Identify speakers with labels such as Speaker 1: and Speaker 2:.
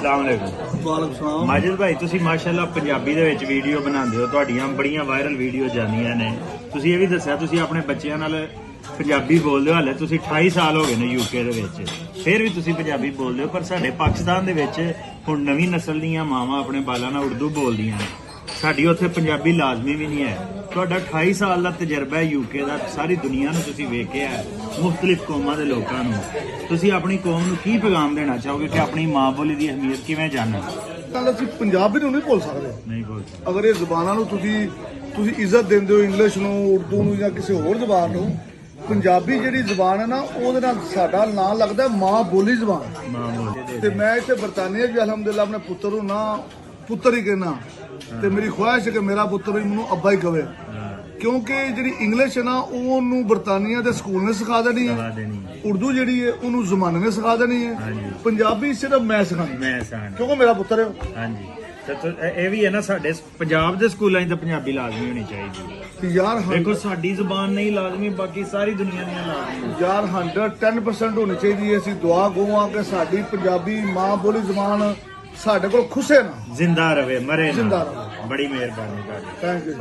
Speaker 1: ਵਾਲੇਕੁਮ ਸਲਾਮ।
Speaker 2: ਮਾਜਿਦ ਭਾਈ ਤੁਸੀਂ ਮਾਸ਼ਾਅੱਲਾ ਪੰਜਾਬੀ ਦੇ ਵਿੱਚ ਵੀਡੀਓ ਬਣਾਉਂਦੇ ਹੋ, ਤੁਹਾਡੀਆਂ ਬੜੀਆਂ ਵਾਇਰਲ ਵੀਡੀਓ ਜਾਂਦੀਆਂ ਨੇ। ਤੁਸੀਂ ਇਹ ਵੀ ਦੱਸਿਆ ਤੁਸੀਂ ਆਪਣੇ ਬੱਚਿਆਂ ਨਾਲ ਪੰਜਾਬੀ ਬੋਲਦੇ ਹੋ। ਹਾਲੇ ਤੁਸੀਂ 28 ਸਾਲ ਹੋ ਗਏ ਨੇ ਯੂਕੇ ਦੇ ਵਿੱਚ, ਫਿਰ ਵੀ ਤੁਸੀਂ ਪੰਜਾਬੀ ਬੋਲਦੇ ਹੋ। ਪਰ ਸਾਡੇ ਪਾਕਿਸਤਾਨ ਦੇ ਵਿੱਚ ਹੁਣ ਨਵੀਂ ਨਸਲ ਦੀਆਂ ਮਾਵਾਂ ਆਪਣੇ ਬਾਲਾਂ ਨਾਲ ਉਰਦੂ ਬੋਲਦੀਆਂ ਨੇ, ਸਾਡੀ ਉੱਥੇ ਪੰਜਾਬੀ ਲਾਜ਼ਮੀ ਵੀ ਨਹੀਂ ਹੈ। ਤੁਹਾਡਾ 28 ਸਾਲ ਦਾ ਤਜਰਬਾ ਹੈ ਯੂਕੇ ਦਾ, ਸਾਰੀ ਦੁਨੀਆ ਨੂੰ ਤੁਸੀਂ ਵੇਖਿਆ ਹੈ, ਮੁਖਤਲਿਫ ਕੌਮਾਂ ਦੇ ਲੋਕਾਂ ਨੂੰ। ਤੁਸੀਂ ਆਪਣੀ ਕੌਮ ਨੂੰ ਕੀ ਪੈਗਾਮ ਦੇਣਾ ਚਾਹੋਗੇ ਕਿ ਆਪਣੀ ਮਾਂ ਬੋਲੀ ਦੀ ਅਹਿਮੀਅਤ ਕਿਵੇਂ ਜਾਣਨ?
Speaker 1: ਅਸੀਂ ਪੰਜਾਬੀ ਨੂੰ ਨਹੀਂ ਭੁੱਲ ਸਕਦੇ।
Speaker 2: ਨਹੀਂ ਬੋਲ
Speaker 1: ਅਗਰ ਇਹ ਜ਼ੁਬਾਨਾਂ ਨੂੰ ਤੁਸੀਂ ਇੱਜ਼ਤ ਦਿੰਦੇ ਹੋ, ਇੰਗਲਿਸ਼ ਨੂੰ, ਉਰਦੂ ਨੂੰ ਜਾਂ ਕਿਸੇ ਹੋਰ ਜ਼ੁਬਾਨ ਨੂੰ, ਪੰਜਾਬੀ ਜਿਹੜੀ ਜ਼ੁਬਾਨ ਹੈ ਨਾ, ਉਹਦੇ ਨਾਲ ਸਾਡਾ ਨਾਂ ਲੱਗਦਾ ਮਾਂ ਬੋਲੀ ਜ਼ੁਬਾਨ।
Speaker 2: ਮਾਂ ਬੋਲੀ
Speaker 1: ਤੇ ਮੈਂ ਇੱਥੇ ਬਰਤਾਨੀਆ ਵੀ ਅਲਹਮਦੁਲਿਲਾ ਆਪਣੇ ਪੁੱਤਰ ਨੂੰ ਨਾ ਪੁੱਤਰ ਹੀ ਕਹਿਣਾ, ਤੇ ਮੇਰੀ ਖੁਆਇਸ਼ ਹੈ ਕਿ ਮੇਰਾ ਪੁੱਤਰ ਵੀ ਮੈਨੂੰ ਅੱਬਾ ਹੀ ਕਵੇ, ਕਿਉਂਕਿ ਜਿਹੜੀ ਇੰਗਲਿਸ਼ ਹੈ ਨਾ ਉਹਨੂੰ ਬਰਤਾਨੀਆ ਦੇ ਸਕੂਲ ਨੇ ਸਿਖਾ ਦੇਣੀ ਹੈ, ਉਰਦੂ ਜਿਹੜੀ ਹੈ ਉਹਨੂੰ ਜ਼ਮਾਨੇ ਨੇ ਸਿਖਾ ਦੇਣੀ ਹੈ, ਪੰਜਾਬੀ ਸਿਰਫ ਮੈਂ ਸਿਖਾਣੀ, ਕਿਉਂਕਿ ਮੇਰਾ ਪੁੱਤਰ ਹੈ।
Speaker 2: ਹਾਂਜੀ, ਇਹ ਵੀ ਹੈ ਨਾ, ਸਾਡੇ ਪੰਜਾਬ ਦੇ ਸਕੂਲਾਂ 'ਚ ਤਾਂ ਪੰਜਾਬੀ ਲਾਜ਼ਮੀ ਹੋਣੀ ਚਾਹੀਦੀ
Speaker 1: ਯਾਰ।
Speaker 2: ਦੇਖੋ ਸਾਡੀ ਜ਼ੁਬਾਨ ਨਹੀਂ ਲਾਜ਼ਮੀ, ਬਾਕੀ ਸਾਰੀ ਦੁਨੀਆ ਦੀਆਂ ਲਾਜ਼ਮੀ
Speaker 1: ਯਾਰ 110% ਹੋਣੀ ਚਾਹੀਦੀ ਹੈ। ਅਸੀਂ ਦੁਆ ਗੋ ਆ ਕਿ ਸਾਡੀ ਪੰਜਾਬੀ ਮਾਂ ਬੋਲੀ ਜ਼ੁਬਾਨ ਸਾਡੇ ਕੋਲ ਖੁੱਸੇ ਨਾ,
Speaker 2: ਜ਼ਿੰਦਾ ਰਵੇ, ਮਰੇ ਨਾ।
Speaker 1: ਜ਼ਿੰਦਾ ਰਵੇ।
Speaker 2: ਬੜੀ ਮਿਹਰਬਾਨੀ ਤੁਹਾਡੀ।
Speaker 1: Thank you.